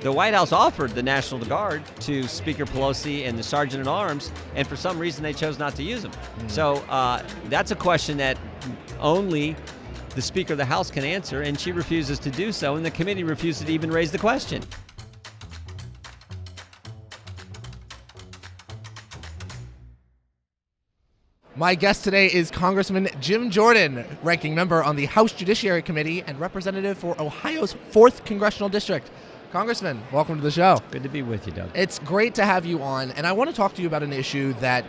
the White House offered the National Guard to Speaker Pelosi and the Sergeant at Arms, and for some reason they chose not to use them. So that's a question that only the Speaker of the House can answer, and she refuses to do so, and the committee refuses to even raise the question. My guest today is Congressman Jim Jordan, ranking member on the House Judiciary Committee and representative for Ohio's 4th Congressional District. Congressman, welcome to the show. Good to be with you, Doug. It's great to have you on, and I want to talk to you about an issue that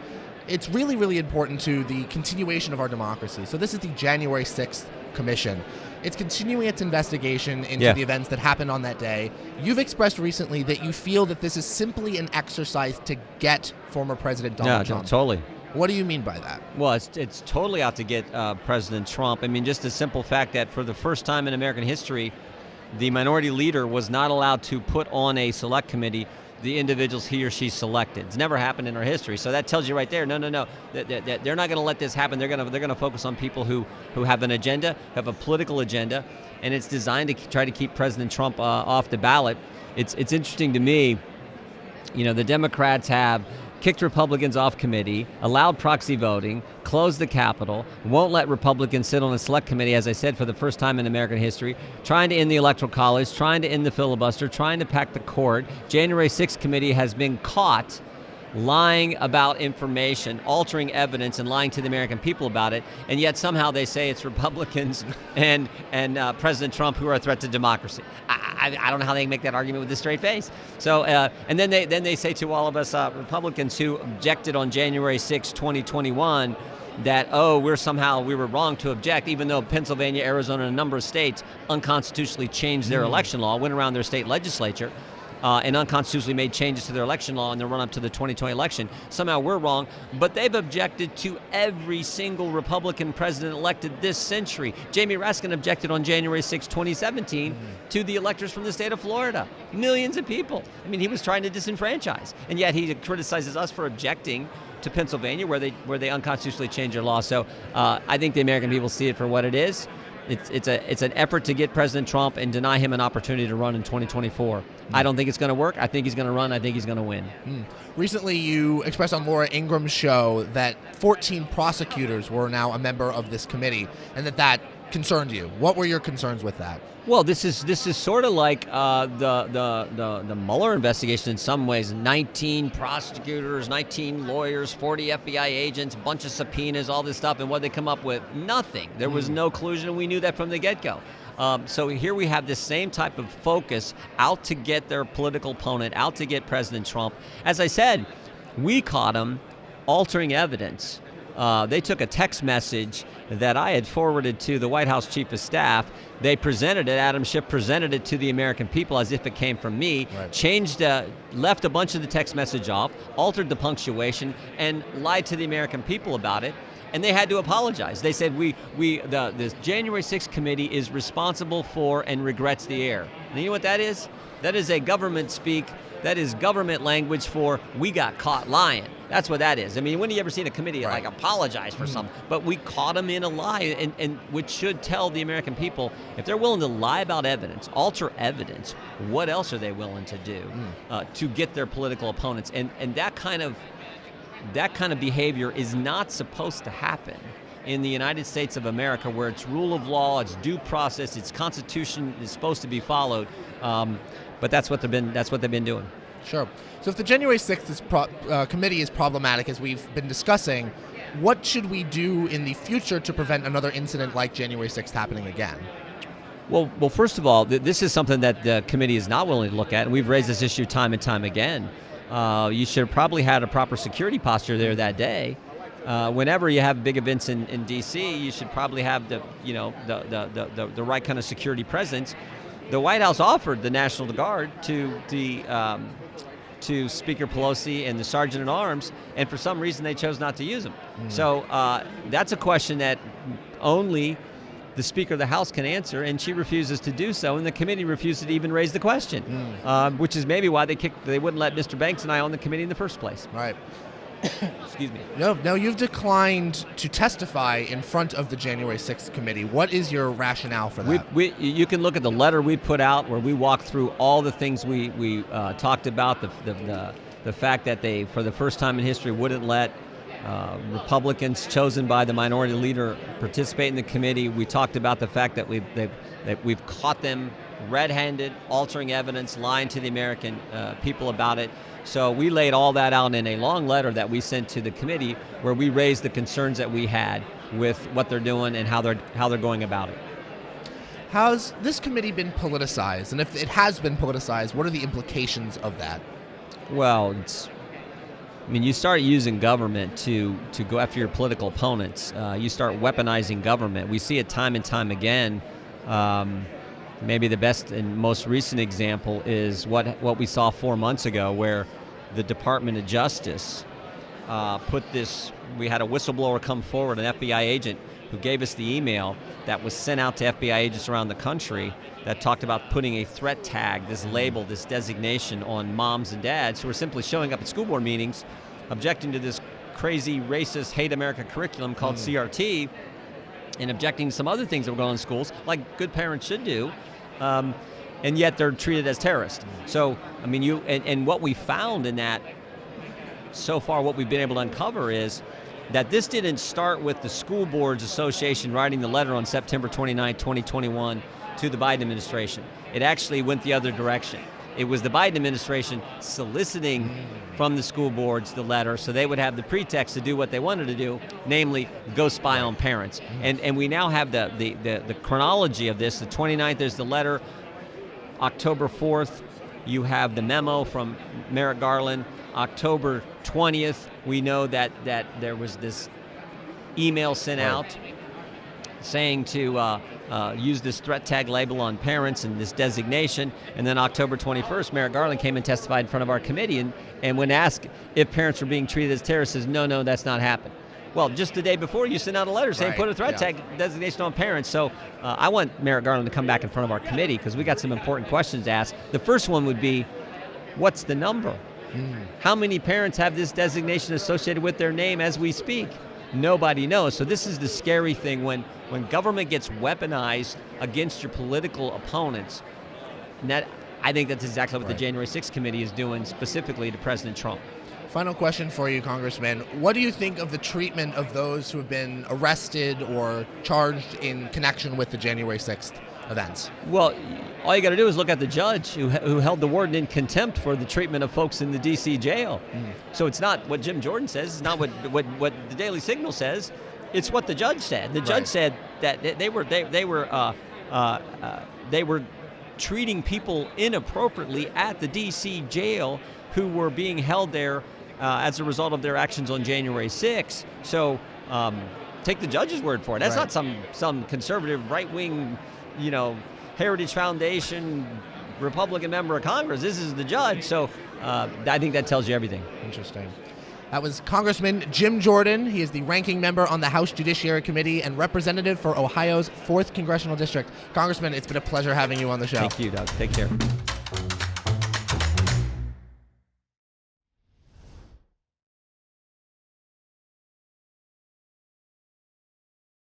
it's really, really important to the continuation of our democracy. So this is the January 6th Commission. It's continuing its investigation into the events that happened on that day. You've expressed recently that you feel that this is simply an exercise to get former President Donald Trump. Yeah, totally. What do you mean by that? Well, it's totally out to get President Trump. I mean, just the simple fact that for the first time in American history, the minority leader was not allowed to put on a select committee the individuals he or she selected. It's never happened in our history. So that tells you right there, no. They're not going to let this happen. They're going to focus on people who have an agenda, have a political agenda, and it's designed to try to keep President Trump off the ballot. It's interesting to me, you know, the Democrats have kicked Republicans off committee, allowed proxy voting, closed the Capitol, won't let Republicans sit on a select committee, as I said, for the first time in American history, trying to end the Electoral College, trying to end the filibuster, trying to pack the court. January 6th committee has been caught lying about information, altering evidence, and lying to the American people about it, and yet somehow they say it's Republicans and President Trump who are a threat to democracy. I don't know how they can make that argument with a straight face. So, and then they say to all of us Republicans who objected on January 6, 2021, that, we were wrong to object, even though Pennsylvania, Arizona, and a number of states unconstitutionally changed their election law, went around their state legislature, and unconstitutionally made changes to their election law in the run-up to the 2020 election. Somehow we're wrong, but they've objected to every single Republican president elected this century. Jamie Raskin objected on January 6, 2017 to the electors from the state of Florida. Millions of people. I mean, he was trying to disenfranchise, and yet he criticizes us for objecting to Pennsylvania where they unconstitutionally changed their law. So I think the American people see it for what it is. It's an effort to get President Trump and deny him an opportunity to run in 2024. I don't think it's going to work. I think he's going to run. I think he's going to win. Recently, you expressed on Laura Ingram's show that 14 prosecutors were now a member of this committee, and that concerned you. What were your concerns with that? Well, this is sort of like the Mueller investigation in some ways. 19 prosecutors, 19 lawyers, 40 FBI agents, bunch of subpoenas, all this stuff, and what they come up with? Nothing. There was no collusion, and we knew that from the get-go. So here we have this same type of focus out to get their political opponent, out to get President Trump. As I said, we caught him altering evidence. They took a text message that I had forwarded to the White House Chief of Staff. They presented it, Adam Schiff presented it to the American people as if it came from me, left a bunch of the text message off, altered the punctuation, and lied to the American people about it. And they had to apologize. They said, the January 6th committee is responsible for and regrets the error. And you know what that is? That is a government speak. That is government language for we got caught lying. That's what that is. I mean, when have you ever seen a committee like apologize for something? But we caught them in a lie, and which should tell the American people, if they're willing to lie about evidence, alter evidence, what else are they willing to do to get their political opponents? And that kind of behavior is not supposed to happen in the United States of America, where it's rule of law, it's due process, its constitution is supposed to be followed. But that's what they've been doing. Sure. So if the January 6th committee is problematic, as we've been discussing, what should we do in the future to prevent another incident like January 6th happening again? Well, first of all, this is something that the committee is not willing to look at, and we've raised this issue time and time again. You should have probably had a proper security posture there that day. Whenever you have big events in D.C., you should probably have the right kind of security presence. The White House offered the National Guard to Speaker Pelosi and the Sergeant at Arms, and for some reason they chose not to use them. So that's a question that only the Speaker of the House can answer, and she refuses to do so, and the committee refuses to even raise the question, which is maybe why they wouldn't let Mr. Banks and I on the committee in the first place. Right. Excuse me. No, you've declined to testify in front of the January 6th committee. What is your rationale for that? You can look at the letter we put out where we walk through all the things we talked about, the fact that they, for the first time in history, wouldn't let Republicans chosen by the minority leader participate in the committee. We talked about the fact that we've caught them red-handed, altering evidence, lying to the American people about it. So we laid all that out in a long letter that we sent to the committee where we raised the concerns that we had with what they're doing and how they're going about it. Has this committee been politicized? And if it has been politicized, what are the implications of that? Well, you start using government to go after your political opponents. You start weaponizing government. We see it time and time again. Maybe the best and most recent example is what we saw 4 months ago, where the Department of Justice we had a whistleblower come forward, an FBI agent, who gave us the email that was sent out to FBI agents around the country that talked about putting a threat tag, this label, this designation on moms and dads who were simply showing up at school board meetings objecting to this crazy, racist, hate America curriculum called CRT, and objecting to some other things that were going on in schools, like good parents should do. And yet they're treated as terrorists. So, and what we found in that, so far what we've been able to uncover is that this didn't start with the School Boards Association writing the letter on September 29, 2021 to the Biden administration. It actually went the other direction. It was the Biden administration soliciting from the school boards the letter so they would have the pretext to do what they wanted to do, namely go spy on parents. And we now have the chronology of this. The 29th, there's the letter. October 4th, you have the memo from Merrick Garland. October 20th, we know that there was this email sent out saying to use this threat tag label on parents and this designation. And then October 21st, Merrick Garland came and testified in front of our committee. And when asked if parents were being treated as terrorists, says, no, that's not happened. Well, just the day before, you sent out a letter saying put a threat tag designation on parents. So I want Merrick Garland to come back in front of our committee because we got some important questions to ask. The first one would be, what's the number? How many parents have this designation associated with their name as we speak? Nobody knows. So this is the scary thing when government gets weaponized against your political opponents. And I think that's exactly what the January 6th committee is doing specifically to President Trump. Final question for you, Congressman. What do you think of the treatment of those who have been arrested or charged in connection with the January 6th events? Well, all you got to do is look at the judge who held the warden in contempt for the treatment of folks in the D.C. jail. So it's not what Jim Jordan says. It's not what the Daily Signal says. It's what the judge said. The judge said that they were treating people inappropriately at the D.C. jail who were being held there as a result of their actions on January 6th. So take the judge's word for it. That's not some conservative right-wing, Heritage Foundation Republican member of Congress. This is the judge. So I think that tells you everything. Interesting. That was Congressman Jim Jordan. He is the ranking member on the House Judiciary Committee and representative for Ohio's 4th Congressional District. Congressman, it's been a pleasure having you on the show. Thank you, Doug. Take care.